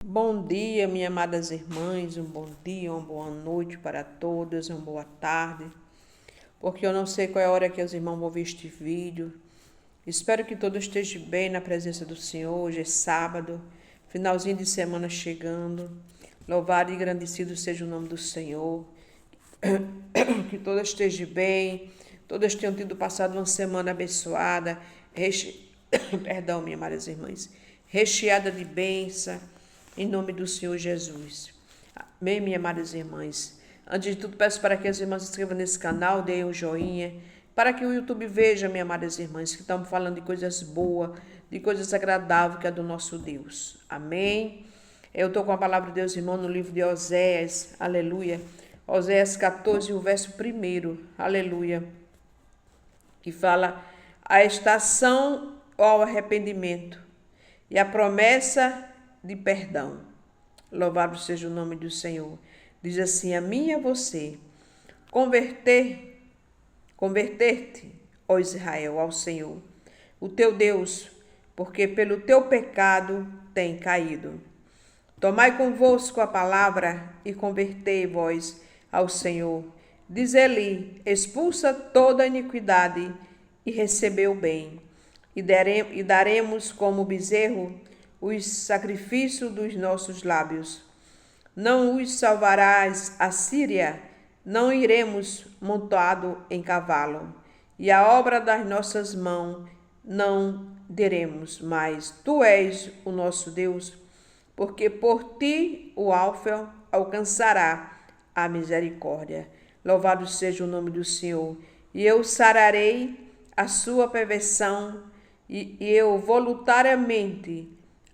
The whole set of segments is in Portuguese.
Bom dia, minhas amadas irmãs, um bom dia, uma boa noite para todas, uma boa tarde, porque eu não sei qual é a hora que os irmãos vão ver este vídeo. Espero que todos estejam bem na presença do Senhor. Hoje é sábado, finalzinho de semana chegando. Louvado e engrandecido seja o nome do Senhor. Que todas estejam bem, todas tenham tido passado uma semana abençoada, perdão, minhas amadas irmãs, recheada de bênção, em nome do Senhor Jesus. Amém, minhas amadas irmãs. Antes de tudo, peço para que as irmãs se inscrevam nesse canal, deem um joinha, para que o YouTube veja, minhas amadas irmãs, que estamos falando de coisas boas, de coisas agradáveis que é do nosso Deus. Amém. Eu estou com a palavra de Deus, irmão, no livro de Oséias, aleluia. Oséias 14, o verso 1, aleluia. Que fala a estação ao arrependimento e a promessa de perdão. Louvado seja o nome do Senhor. Diz assim: a mim e a você, converter-te, ó Israel, ao Senhor, o teu Deus, porque pelo teu pecado tem caído. Tomai convosco a palavra e convertei-vos ao Senhor. Diz ele: expulsa toda a iniquidade e recebeu o bem. E daremos como bezerro os sacrifícios dos nossos lábios. Não os salvarás a Síria, não iremos montado em cavalo. E a obra das nossas mãos não diremos, mas tu és o nosso Deus, porque por ti o Alfa alcançará a misericórdia. Louvado seja o nome do Senhor. E eu sararei a sua perversão, e eu voluntariamente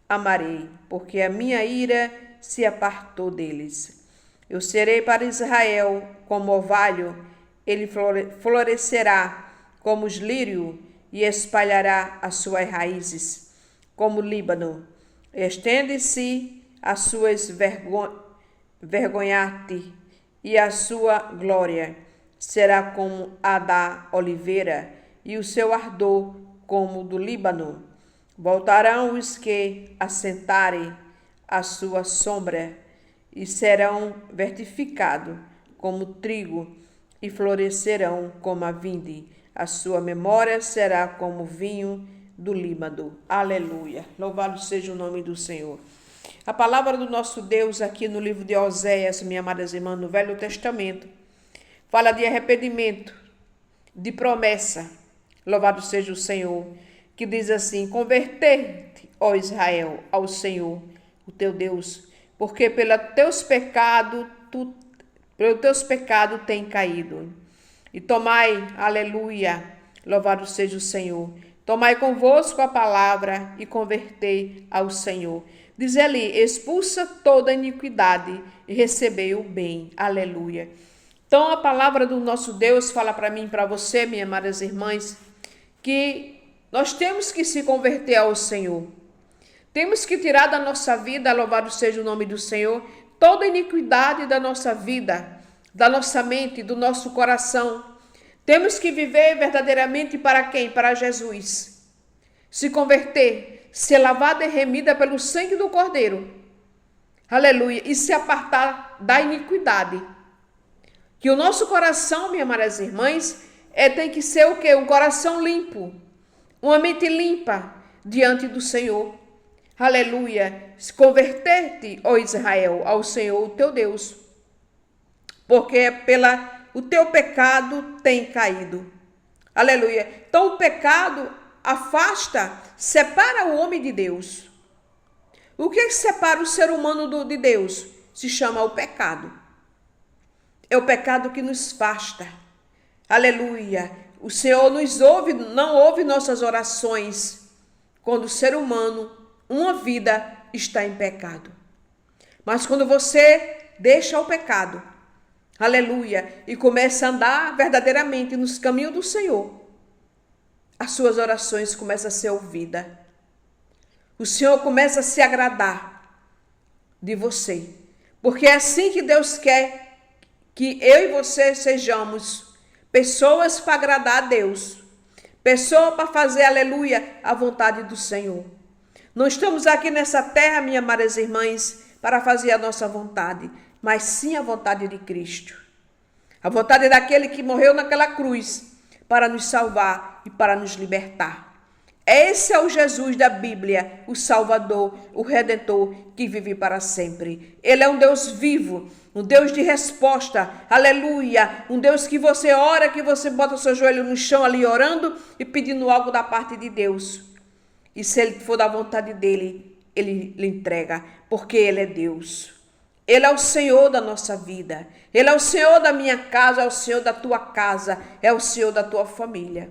amarei, porque a minha ira se apartou deles. Eu serei para Israel como orvalho, ele florescerá como os lírios e espalhará as suas raízes como o Líbano. Estende-se as suas vergonhate e a sua glória será como a da oliveira e o seu ardor como o do Líbano. Voltarão os que assentarem à sua sombra e serão vertificados como trigo e florescerão como a vinde. A sua memória será como o vinho do Líbano. Aleluia. Louvado seja o nome do Senhor. A palavra do nosso Deus aqui no livro de Oséias, minhas amadas irmãs, no Velho Testamento, fala de arrependimento, de promessa. Louvado seja o Senhor, que diz assim: converter-te, ó Israel, ao Senhor, o teu Deus, porque pelos teus pecados tem caído. E tomai, aleluia, louvado seja o Senhor, tomai convosco a palavra e convertei ao Senhor. Diz ali: expulsa toda a iniquidade e recebei o bem, aleluia. Então a palavra do nosso Deus fala para mim e para você, minhas amadas irmãs, que nós temos que se converter ao Senhor. Temos que tirar da nossa vida, louvado seja o nome do Senhor, toda a iniquidade da nossa vida, da nossa mente, do nosso coração. Temos que viver verdadeiramente para quem? Para Jesus. Se converter, ser lavada e remida pelo sangue do Cordeiro. Aleluia. E se apartar da iniquidade. Que o nosso coração, minhas amadas irmãs, tem que ser o quê? Um coração limpo. Uma mente limpa diante do Senhor. Aleluia. Converter-te, ó Israel, ao Senhor, o teu Deus. Porque o teu pecado tem caído. Aleluia. Então o pecado afasta, separa o homem de Deus. O que separa o ser humano de Deus? Se chama o pecado. É o pecado que nos afasta. Aleluia. O Senhor nos ouve, não ouve nossas orações quando o ser humano, uma vida, está em pecado. Mas quando você deixa o pecado, aleluia, e começa a andar verdadeiramente nos caminhos do Senhor, as suas orações começam a ser ouvidas. O Senhor começa a se agradar de você. Porque é assim que Deus quer que eu e você sejamos pessoas para agradar a Deus. Pessoa para fazer, aleluia, a vontade do Senhor. Não estamos aqui nessa terra, minhas amadas irmãs, para fazer a nossa vontade, mas sim a vontade de Cristo. A vontade daquele que morreu naquela cruz para nos salvar e para nos libertar. Esse é o Jesus da Bíblia, o Salvador, o Redentor, que vive para sempre. Ele é um Deus vivo, um Deus de resposta, aleluia. Um Deus que você ora, que você bota o seu joelho no chão ali orando e pedindo algo da parte de Deus. E se ele for da vontade dele, ele lhe entrega, porque ele é Deus. Ele é o Senhor da nossa vida. Ele é o Senhor da minha casa, é o Senhor da tua casa, é o Senhor da tua família.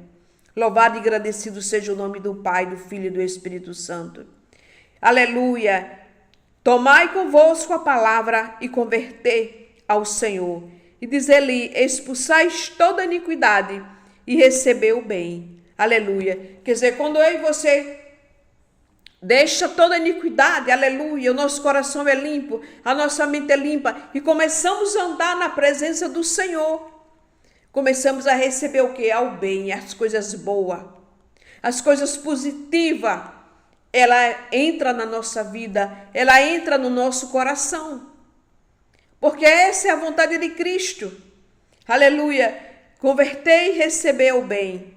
Louvado e agradecido seja o nome do Pai, do Filho e do Espírito Santo. Aleluia. Tomai convosco a palavra e convertei ao Senhor. E diz-lhe, expulsais toda iniquidade e recebeu o bem. Aleluia. Quer dizer, quando eu e você deixa toda iniquidade, aleluia, o nosso coração é limpo, a nossa mente é limpa e começamos a andar na presença do Senhor. Começamos a receber o que? Ao bem, as coisas boas, as coisas positivas. Ela entra na nossa vida, ela entra no nosso coração. Porque essa é a vontade de Cristo. Aleluia. Convertei e recebeu o bem.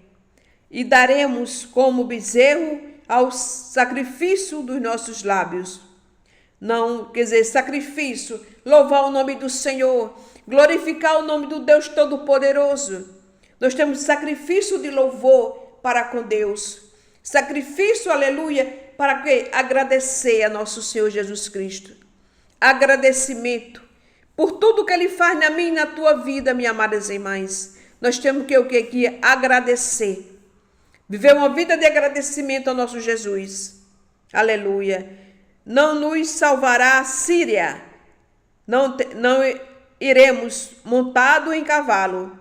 E daremos como bezerro ao sacrifício dos nossos lábios. Não, quer dizer, sacrifício, louvar o nome do Senhor, glorificar o nome do Deus Todo-Poderoso. Nós temos sacrifício de louvor para com Deus. Sacrifício, aleluia, para quê? Agradecer a nosso Senhor Jesus Cristo. Agradecimento por tudo que Ele faz na minha e na tua vida, minhas amadas irmãs. Nós temos que agradecer. Viver uma vida de agradecimento ao nosso Jesus. Aleluia. Não nos salvará a Síria. Não iremos montado em cavalo.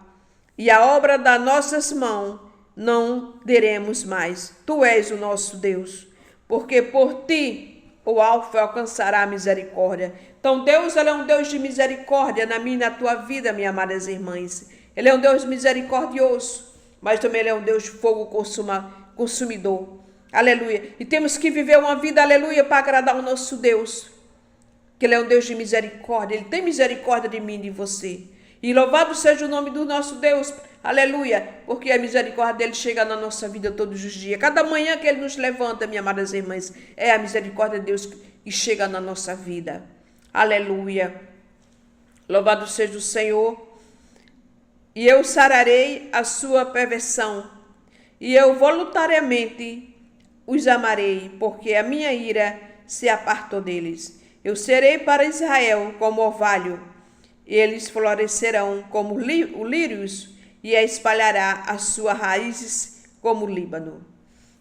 E a obra das nossas mãos não teremos mais. Tu és o nosso Deus. Porque por ti o alvo alcançará a misericórdia. Então Deus, ele é um Deus de misericórdia na minha e na tua vida, minhas amadas irmãs. Ele é um Deus misericordioso. Mas também ele é um Deus de fogo consumidor. Aleluia. E temos que viver uma vida, aleluia, para agradar o nosso Deus. Que ele é um Deus de misericórdia. Ele tem misericórdia de mim e de você. E louvado seja o nome do nosso Deus. Aleluia. Porque a misericórdia dele chega na nossa vida todos os dias. Cada manhã que ele nos levanta, minhas amadas irmãs, é a misericórdia de Deus que chega na nossa vida. Aleluia. Louvado seja o Senhor. E eu sararei a sua perversão, e eu voluntariamente os amarei, porque a minha ira se apartou deles. Eu serei para Israel como orvalho, e eles florescerão como lírios, e espalhará as suas raízes como o Líbano.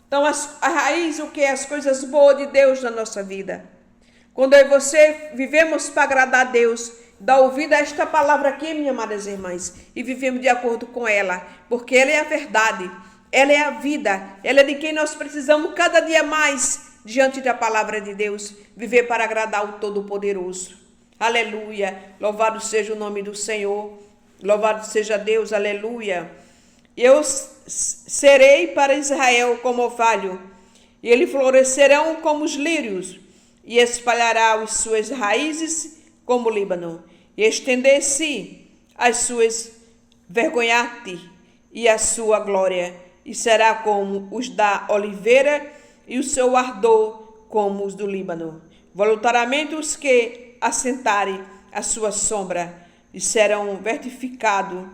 Então, a raiz, o que é? As coisas boas de Deus na nossa vida. Quando eu e você vivemos para agradar a Deus, dá ouvido a esta palavra aqui, minhas amadas irmãs, e vivemos de acordo com ela, porque ela é a verdade, ela é a vida, ela é de quem nós precisamos cada dia mais, diante da palavra de Deus, viver para agradar o Todo-Poderoso. Aleluia, louvado seja o nome do Senhor, louvado seja Deus, aleluia. Eu serei para Israel como orvalho, e eles florescerão como os lírios, e espalhará as suas raízes como o Líbano, e estender-se as suas vergonhar-te e a sua glória, e será como os da oliveira, e o seu ardor como os do Líbano. Voluntariamente os que assentarem a sua sombra, e serão vertificados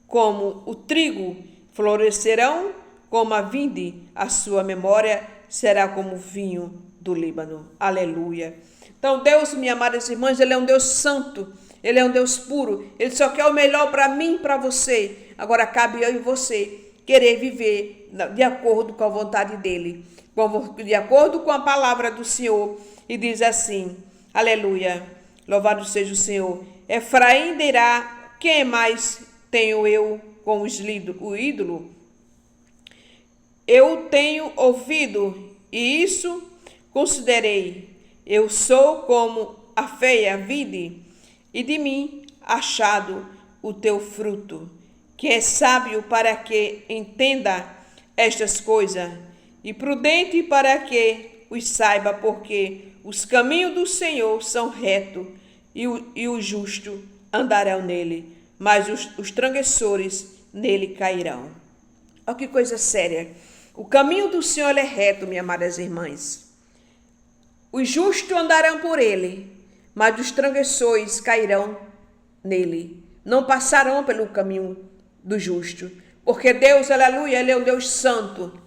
como o trigo, florescerão como a vinde, a sua memória será como o vinho do Líbano. Aleluia. Então Deus, minhas amadas irmãs, ele é um Deus santo, ele é um Deus puro, ele só quer o melhor para mim e para você. Agora cabe eu e você querer viver de acordo com a vontade dele, de acordo com a palavra do Senhor. E diz assim, aleluia, louvado seja o Senhor. Efraim dirá, quem mais tenho eu com o ídolo? Eu tenho ouvido, e isso considerei. Eu sou como a feia vide, e de mim achado o teu fruto, que é sábio para que entenda estas coisas, e prudente para que os saiba, porque os caminhos do Senhor são retos e o justo andarão nele, mas os transgressores nele cairão. Olha que coisa séria. O caminho do Senhor é reto, minhas amadas irmãs. Os justos andarão por ele, mas os transgressores cairão nele. Não passarão pelo caminho do justo. Porque Deus, aleluia, Ele é um Deus santo.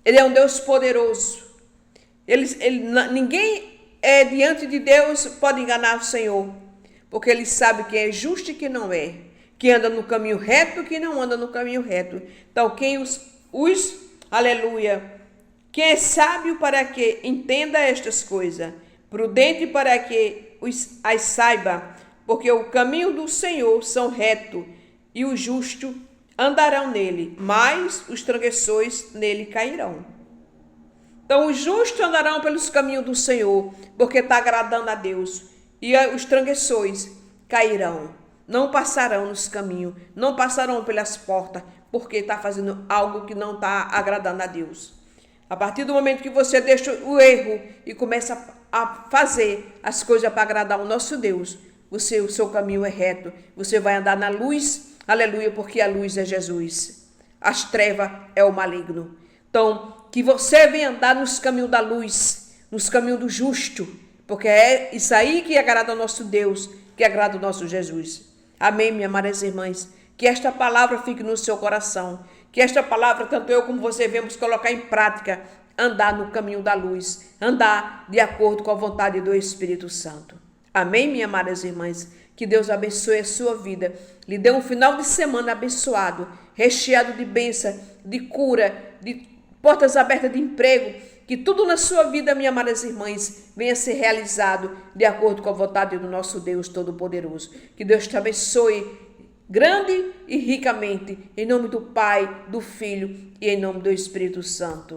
Ele é um Deus poderoso. Ninguém diante de Deus pode enganar o Senhor. Porque Ele sabe quem é justo e quem não é. Quem anda no caminho reto e quem não anda no caminho reto. Então, aleluia, quem é sábio para que entenda estas coisas, prudente para que as saiba, porque o caminho do Senhor são reto e os justos andarão nele, mas os transgressores nele cairão. Então, os justos andarão pelos caminhos do Senhor, porque está agradando a Deus, e os transgressores cairão, não passarão nos caminhos, não passarão pelas portas, porque está fazendo algo que não está agradando a Deus. A partir do momento que você deixa o erro e começa a fazer as coisas para agradar o nosso Deus, o seu caminho é reto, você vai andar na luz, aleluia, porque a luz é Jesus. As trevas é o maligno. Então, que você venha andar nos caminhos da luz, nos caminhos do justo, porque é isso aí que agrada ao nosso Deus, que agrada ao nosso Jesus. Amém, minhas amadas irmãs? Que esta palavra fique no seu coração. Que esta palavra, tanto eu como você, vamos colocar em prática, andar no caminho da luz, andar de acordo com a vontade do Espírito Santo. Amém, minhas amadas irmãs? Que Deus abençoe a sua vida. Lhe dê um final de semana abençoado, recheado de bênção, de cura, de portas abertas de emprego. Que tudo na sua vida, minhas amadas irmãs, venha ser realizado de acordo com a vontade do nosso Deus Todo-Poderoso. Que Deus te abençoe grande e ricamente, em nome do Pai, do Filho e em nome do Espírito Santo.